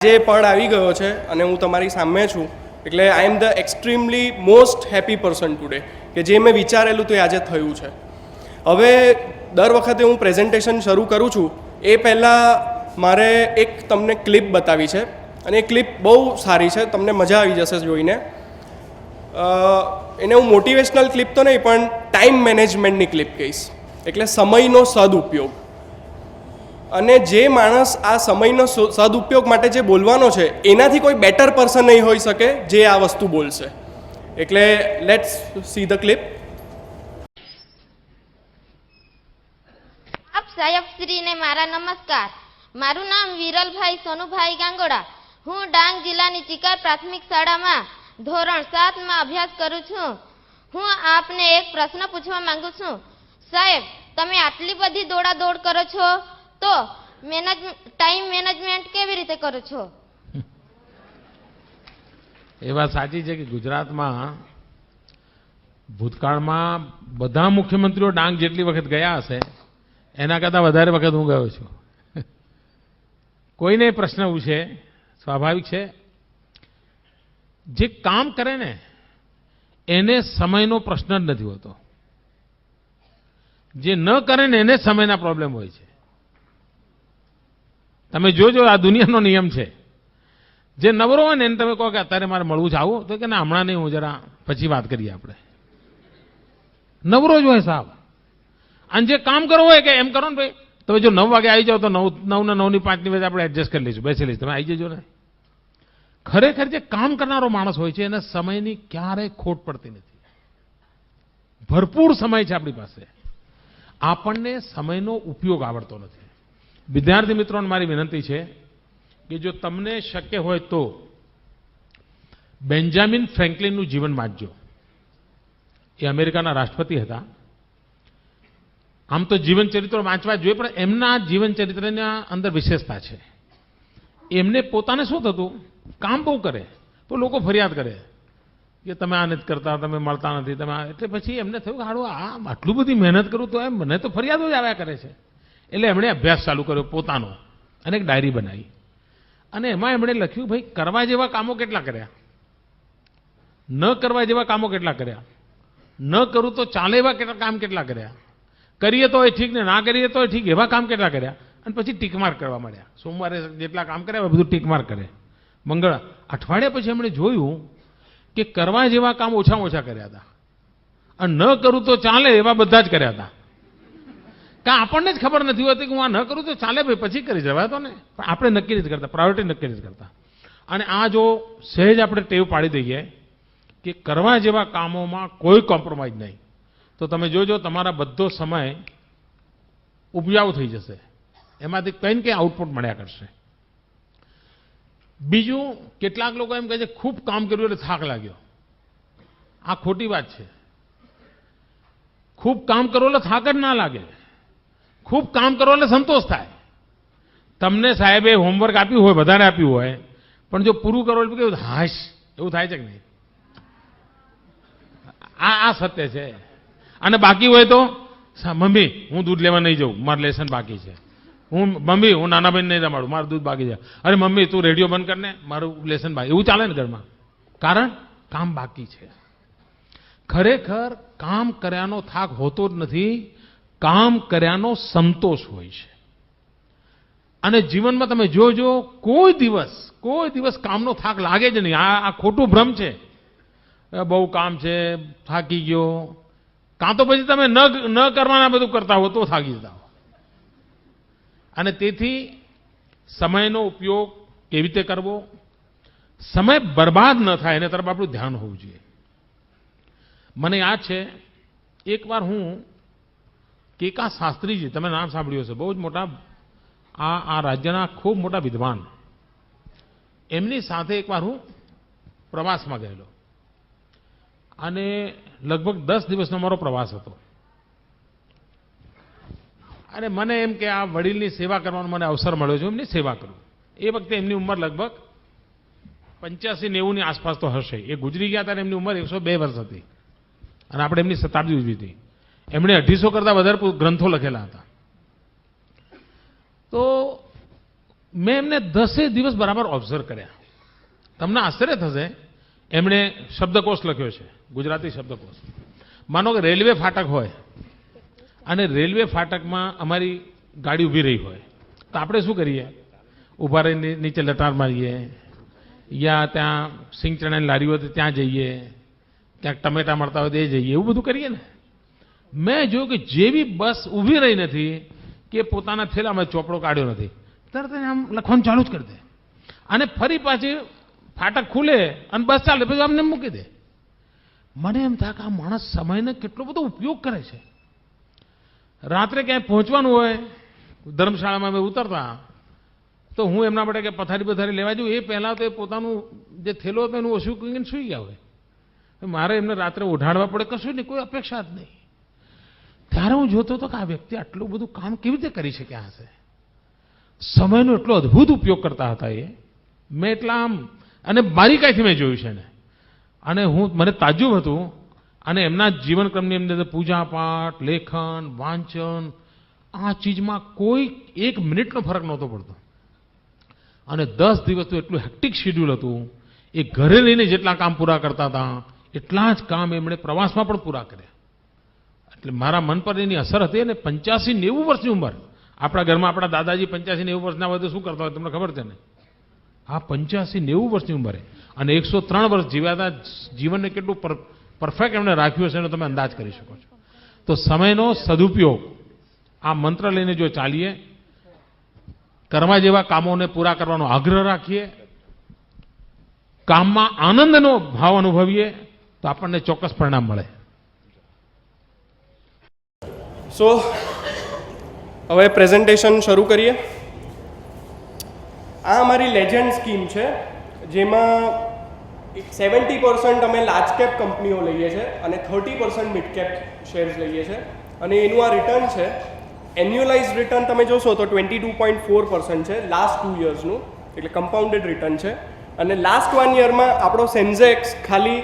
જે પણ આવી ગયો છે અને હું તમારી સામે છું એટલે I am the extremely most happy person today કે જે મેં વિચારેલું તે આજે થયું છે. હવે દર વખતે હું પ્રેઝન્ટેશન શરૂ કરું છું એ પહેલાં મારે એક તમને ક્લિપ બતાવી છે અને એ ક્લિપ બહુ સારી છે, તમને મજા આવી જશે જોઈને. એને હું મોટિવેશનલ ક્લિપ તો નહીં પણ ટાઈમ મેનેજમેન્ટની ક્લિપ કહીશ, એટલે સમયનો સદઉપયોગ. અને જે માણસ આ સમયનો સદઉપયોગ માટે જે બોલવાનો છે એનાથી કોઈ બેટર પર્સન નહીં હોઈ શકે જે આ વસ્તુ બોલશે. એટલે લેટ્સ સી ધ ક્લિપ. આપ સાહેબશ્રીને મારા નમસ્કાર. મારું નામ વિરલભાઈ સોનુભાઈ ગાંગોડા. હું ડાંગ જિલ્લાની ચિકાર પ્રાથમિક શાળામાં ધોરણ 7માં અભ્યાસ કરું છું. હું આપને એક પ્રશ્ન પૂછવા માંગુ છું. સાહેબ, તમે આટલી બધી દોડાદોડ કરો છો તો ટાઈમ મેનેજમેન્ટ કેવી રીતે કરો છો? એ વાત સાચી છે કે ગુજરાતમાં ભૂતકાળમાં બધા મુખ્યમંત્રીઓ ડાંગ જેટલી વખત ગયા હશે એના કરતાં વધારે વખત હું ગયો છું. કોઈને પ્રશ્ન પૂછે, સ્વાભાવિક છે, જે કામ કરે ને એને સમયનો પ્રશ્ન જ નથી હોતો, જે ન કરે ને એને સમયના પ્રોબ્લેમ હોય છે. તમે જોજો, આ દુનિયાનો નિયમ છે. જે નવરો હોય ને એને તમે કહો કે અત્યારે મારે મળવું છે, આવું તો કે ના હમણાં નહીં, હું જરા પછી વાત કરીએ આપણે. નવરો જ હોય સાહેબ. અને જે કામ કરવું હોય કે એમ કરો ને ભાઈ, તમે જો 9 વાગે આવી જાઓ તો 9 ને 9 ની 5 ની વચ્ચે આપણે એડજસ્ટ કરી લઈશું, બેસી લઈશું, તમે આવી જજો ને. ખરેખર જે કામ કરનારો માણસ હોય છે એને સમયની ક્યારેય ખોટ પડતી નથી. ભરપૂર સમય છે આપણી પાસે. આપણને સમયનો ઉપયોગ આવડતો નથી. વિદ્યાર્થી મિત્રોને મારી વિનંતી છે કે જો તમને શક્ય હોય તો બેન્જામિન ફ્રેન્કલિનનું જીવન વાંચજો. એ અમેરિકાના રાષ્ટ્રપતિ હતા. આમ તો જીવન ચરિત્રો વાંચવા જોઈએ, પણ એમના જીવન ચરિત્રના અંદર વિશેષતા છે. એમને પોતાને શું થતું, કામ બહુ કરે તો લોકો ફરિયાદ કરે કે તમે આ નથી કરતા, તમે મળતા નથી, તમે એટલે પછી એમને થયું કે હાડું આ આટલું બધી મહેનત કરું તો એમ મને તો ફરિયાદો જ આવ્યા કરે છે. એટલે એમણે અભ્યાસ ચાલુ કર્યો પોતાનો અને એક ડાયરી બનાવી અને એમાં એમણે લખ્યું, ભાઈ કરવા જેવા કામો કેટલા કર્યા, ન કરવા જેવા કામો કેટલા કર્યા, ન કરું તો ચાલે એવા કામ કેટલા કર્યા, કરીએ તો એ ઠીક ને ના કરીએ તો એ ઠીક એવા કામ કેટલા કર્યા. અને પછી ટીકમાર્ક કરવા માંડ્યા. સોમવારે જેટલા કામ કર્યા બધું ટીકમાર્ક કરે. અઠવાડિયા પછી એમણે જોયું કે કરવા જેવા કામ ઓછામાં ઓછા કર્યા હતા અને ન કરું તો ચાલે એવા બધા જ કર્યા હતા. કારણ આપણને જ ખબર નથી હોતી કે હું આ ન કરું તો ચાલે ભાઈ પછી કરી જવાય તો ને, પણ આપણે નક્કી નથી કરતા, પ્રાયોરિટી નક્કી નથી કરતા. અને આ જો સહેજ આપણે ટેવ પાડી દઈએ કે કરવા જેવા કામોમાં કોઈ કોમ્પ્રોમાઇઝ નહીં, તો તમે જોજો તમારા બધો સમય ઉપજાઉ થઈ જશે, એમાંથી કંઈ ને કંઈ આઉટપુટ મળ્યા કરશે. બીજું, કેટલાક લોકો એમ કહે છે ખૂબ કામ કર્યું એટલે થાક લાગ્યો. આ ખોટી વાત છે. ખૂબ કામ કરો એટલે થાક જ ના લાગે. ખૂબ કામ કરો એટલે સંતોષ થાય. તમને સાહેબે હોમવર્ક આપ્યું હોય, વધારે આપ્યું હોય, પણ જો પૂરું કરો એટલે કેવું હાશ એવું થાય છે કે નહીં? આ સત્ય છે. અને બાકી હોય તો મમ્મી હું દૂધ લેવા નહીં જાઉં, મારું લેસન બાકી છે. મમ્મી હું નાના બહેન નહીં રમાડું, મારું દૂધ બાકી છે. અરે મમ્મી તું રેડિયો બંધ કરને, મારું લેસન બાકી. એવું ચાલે ને ઘરમાં? કારણ કામ બાકી છે. ખરેખર કામ કર્યાનો થાક હોતો જ નથી, કામ કર્યાનો સંતોષ હોય છે. અને જીવનમાં તમે જોજો, કોઈ દિવસ કામનો થાક લાગે જ નહીં. આ ખોટું ભ્રમ છે. બહુ કામ છે, થાકી ગયો. કાં તો પછી તમે ન કરવાના બધું કરતા હો તો થાકી જતા હો. અને તેથી સમયનો ઉપયોગ કેવી રીતે કરવો, સમય બરબાદ ન થાય એના તરફ આપણું ધ્યાન હોવું જોઈએ. મને યાદ છે એકવાર હું કેકા શાસ્ત્રીજી, તમે નામ સાંભળ્યું હશે, બહુ જ મોટા આ રાજ્યના ખૂબ મોટા વિદ્વાન, એમની સાથે એકવાર હું પ્રવાસમાં ગયેલો અને લગભગ 10 દિવસનો મારો પ્રવાસ હતો. અને મને એમ કે આ વડીલની સેવા કરવાનો મને અવસર મળ્યો છે, એમની સેવા કરું. એ વખતે એમની ઉંમર લગભગ 85-90 ની આસપાસ તો હશે. એ ગુજરી ગયા ત્યારે એમની ઉંમર 102 વર્ષ હતી અને આપણે એમની શતાબ્દી ઉજવી હતી. એમણે 250 કરતાં વધારે ગ્રંથો લખેલા હતા. તો મેં એમને 10 દિવસ બરાબર ઓબ્ઝર્વ કર્યા. તમને આશ્ચર્ય થશે, એમણે શબ્દકોશ લખ્યો છે, ગુજરાતી શબ્દકોશ. માનો કે રેલવે ફાટક હોય અને રેલવે ફાટકમાં અમારી ગાડી ઊભી રહી હોય તો આપણે શું કરીએ? ઊભા રહીને નીચે લટાર મારીએ, યા ત્યાં સિંગ ચણાની લારી હોય તો ત્યાં જઈએ, ક્યાંક ટમેટા મળતા હોય તો એ જઈએ, એવું બધું કરીએ ને. મેં જોયું કે જેવી બસ ઊભી રહી નથી કે પોતાના થેલામાં ચોપડો કાઢ્યો નથી, તરત આમ લખવાનું ચાલુ જ કરી દે અને ફરી પાછી ફાટક ખુલે અને બસ ચાલે પછી આમને મૂકી દે. મને એમ થાય કે આ માણસ સમયનો કેટલો બધો ઉપયોગ કરે છે. રાત્રે ક્યાંય પહોંચવાનું હોય, ધર્મશાળામાં અમે ઉતરતા તો હું એમના માટે કે પથારી લેવા જાઉં, એ પહેલાં તો એ પોતાનું જે થેલો હતો એનું ઓછું કહીને સૂઈ ગયા હોય. મારે એમને રાત્રે ઉઠાડવા પડે, કશું નહીં, કોઈ અપેક્ષા જ નહીં. ત્યારે હું જોતો હતો કે આ વ્યક્તિ આટલું બધું કામ કેવી રીતે કરી શક્યા હશે. સમયનો એટલો અદ્ભુત ઉપયોગ કરતા હતા એ. મેં એટલા આમ અને બારીકાઈથી મેં જોયું છે ને, અને મને તાજ્જુબ હતું. અને એમના જીવનક્રમની અંદર પૂજા પાઠ, લેખન, વાંચન, આ ચીજમાં કોઈ 1 મિનિટનો ફરક નહોતો પડતો. અને 10 દિવસ તો એટલું હેક્ટિક શેડ્યુલ હતું. એ ઘરે રહીને જેટલા કામ પૂરા કરતા હતા એટલા જ કામ એમણે પ્રવાસમાં પણ પૂરા કર્યા. એટલે મારા મન પર એની અસર હતી. અને 85-90 વર્ષની ઉંમર, આપણા ઘરમાં આપણા દાદાજી 85-90 વર્ષના હોય તો શું કરતા હોય તમને ખબર છે ને? આ 85-90 વર્ષની ઉંમરે અને 103 વર્ષ જીવ્યા હતા. જીવનને કેટલું પરફેક્ટ એમણે રાખ્યું હશે એનો તમે અંદાજ કરી શકો છો. તો સમયનો સદુપયોગ, આ મંત્ર લઈને જો ચાલીએ, કરવા જેવા કામોને પૂરા કરવાનો આગ્રહ રાખીએ, કામમાં આનંદનો ભાવ અનુભવીએ તો આપણને ચોક્કસ પરિણામ મળે. સો હવે પ્રેઝન્ટેશન શરૂ કરીએ. આ અમારી લેજન્ડ સ્કીમ છે, જેમાં 70% અમે લાર્જ કેપ કંપનીઓ લઈએ છીએ અને 30% મિડ કેપ શેર્સ લઈએ છીએ. અને એનું આ રિટર્ન છે, એન્યુઅલાઇઝ રિટર્ન તમે જોશો તો 22.4% છે લાસ્ટ 2 યર્સનું, એટલે કમ્પાઉન્ડેડ રિટર્ન છે. અને લાસ્ટ 1 યરમાં આપણો સેન્ઝેક્સ ખાલી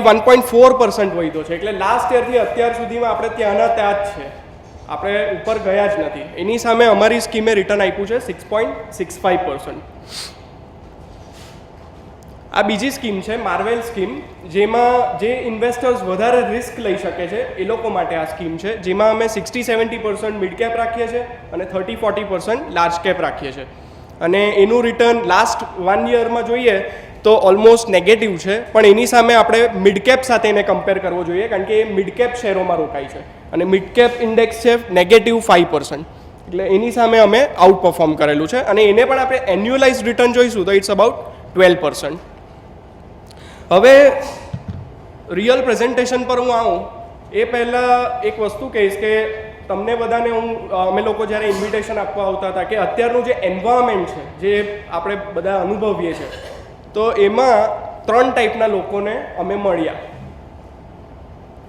1.4% વધ્યો છે. એટલે લાસ્ટ યરથી અત્યાર સુધીમાં આપણે ત્યાંના ત્યાં જ છે, આપણે ઉપર ગયા જ નથી. એની સામે અમારી સ્કીમે રિટર્ન આપ્યું છે 6.65%. આ બીજી સ્કીમ છે માર્વેલ સ્કીમ, જેમાં જે ઇન્વેસ્ટર્સ વધારે રિસ્ક લઈ શકે છે એ લોકો માટે આ સ્કીમ છે, જેમાં અમે 60-70% મિડ કેપ રાખીએ છીએ અને 30-40% લાર્જ કેપ રાખીએ છીએ. અને એનું રિટર્ન લાસ્ટ 1 યરમાં જોઈએ તો ઓલમોસ્ટ નેગેટિવ છે. પણ એની સામે આપણે મિડ કેપ સાથે એને કમ્પેર કરવો જોઈએ, કારણ કે એ મિડ કેપ શેરોમાં રોકાય છે અને મિડ કેપ ઇન્ડેક્સ છે -5%. એટલે એની સામે અમે આઉટ પરફોર્મ કરેલું છે. અને એને પણ આપણે એન્યુઅલાઇઝ રિટર્ન જોઈશું તો ઇટ્સ અબાઉટ 12%. હવે રિયલ પ્રેઝન્ટેશન પર હું આવું એ પહેલાં એક વસ્તુ કહીશ કે તમને બધાને અમે લોકો જ્યારે ઇન્વિટેશન આપવા આવતા હતા કે અત્યારનું જે એન્વાયરમેન્ટ છે, જે આપણે બધા અનુભવીએ છીએ, તો એમાં 3 ટાઈપના લોકોને અમે મળ્યા.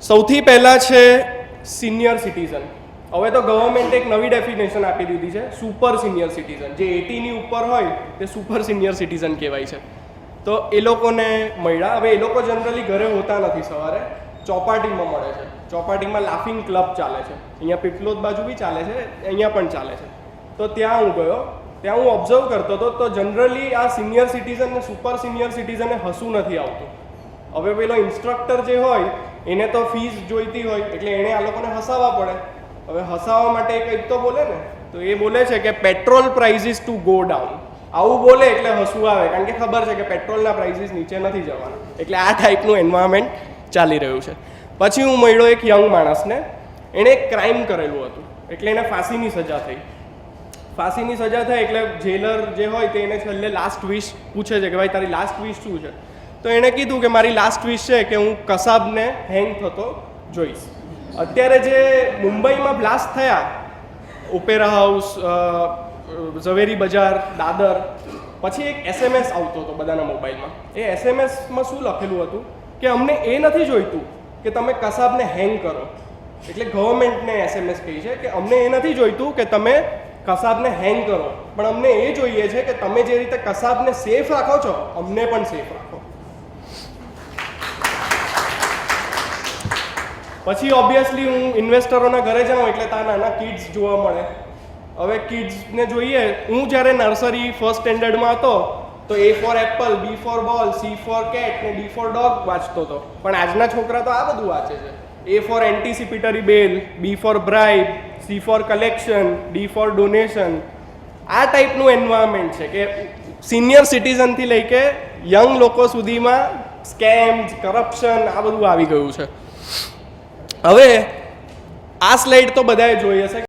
સૌથી પહેલાં છે સિનિયર સિટીઝન. હવે તો ગવર્મેન્ટે એક નવી ડેફિનેશન આપી દીધી છે, સુપર સિનિયર સિટીઝન. જે 80ની ઉપર હોય તે સુપર સિનિયર સિટીઝન કહેવાય છે. તો એ લોકોને મળ્યા. હવે એ લોકો જનરલી ઘરે હોતા નથી, સવારે ચોપાટીમાં મળે છે. ચોપાટીમાં લાફિંગ ક્લબ ચાલે છે, અહીંયા પીપલોદ બાજુ બી ચાલે છે, અહીંયા પણ ચાલે છે. તો ત્યાં હું ગયો, ત્યાં હું ઓબ્ઝર્વ કરતો હતો તો જનરલી આ સિનિયર સિટીઝન ને સુપર સિનિયર સિટીઝને હસવું નથી આવતું. હવે પેલો ઇન્સ્ટ્રક્ટર જે હોય એને તો ફીસ જોઈતી હોય, એટલે એણે આ લોકોને હસાવવા પડે. હવે હસાવવા માટે કંઈક તો બોલે ને, તો એ બોલે છે કે petrol prices to go down. આવું બોલે એટલે હસવું આવે, કારણ કે ખબર છે કે પેટ્રોલના પ્રાઇઝીસ નીચે નથી જવાના. એટલે આ ટાઈપનું એન્વાયરમેન્ટ ચાલી રહ્યું છે. પછી હું મળ્યો એક યંગ માણસને, એણે એક ક્રાઇમ કરેલું હતું, એટલે એને ફાંસીની સજા થઈ. ફાંસીની સજા થાય એટલે જેલર જે હોય તે એને છેલ્લે લાસ્ટ વિશ પૂછે છે કે ભાઈ તારી લાસ્ટ વિશ શું છે? તો એણે કીધું કે મારી લાસ્ટ વિશ છે કે હું કસાબને હેંગ થતો જોઈશ. અત્યારે જે મુંબઈમાં બ્લાસ્ટ થયા, ઓપેરા હાઉસ, ઝવેરી બજાર, દાદર, પછી એક SMS આવતો હતો બધાના મોબાઈલમાં. એ SMSમાં શું લખેલું હતું કે અમને એ નથી જોઈતું કે તમે કસાબને હેંગ કરો. એટલે ગવર્મેન્ટને SMS કહી છે કે અમને એ નથી જોઈતું કે તમે કસાબને હેંગ કરો, પણ અમને એ જોઈએ છે કે તમે જે રીતે કસાબને સેફ રાખો છો, અમને પણ સેફ રાખો. પછી ઓબ્વિયસલી હું ઇન્વેસ્ટરોના ઘરે જાઉં એટલે ત્યાં નાના કિડ્સ જોવા મળે. હવે કિડ્સને જોઈએ, હું જ્યારે નર્સરી ફર્સ્ટ સ્ટેન્ડર્ડમાં હતો તો A for apple, B for ball, C for cat ને D ફોર ડોગ વાંચતો હતો. પણ આજના છોકરા તો આ બધું વાંચે છે. A for anticipatory bail, B for bribe, C for collection, D for donation. આ ટાઈપનું એન્વાયરમેન્ટ છે કે સિનિયર સિટીઝનથી લઈ કે યંગ લોકો સુધીમાં સ્કેમ્સ, કરપ્શન આ બધું આવી ગયું છે. હવે આ સ્લાઇડ તો બધાએ જોઈ હશે.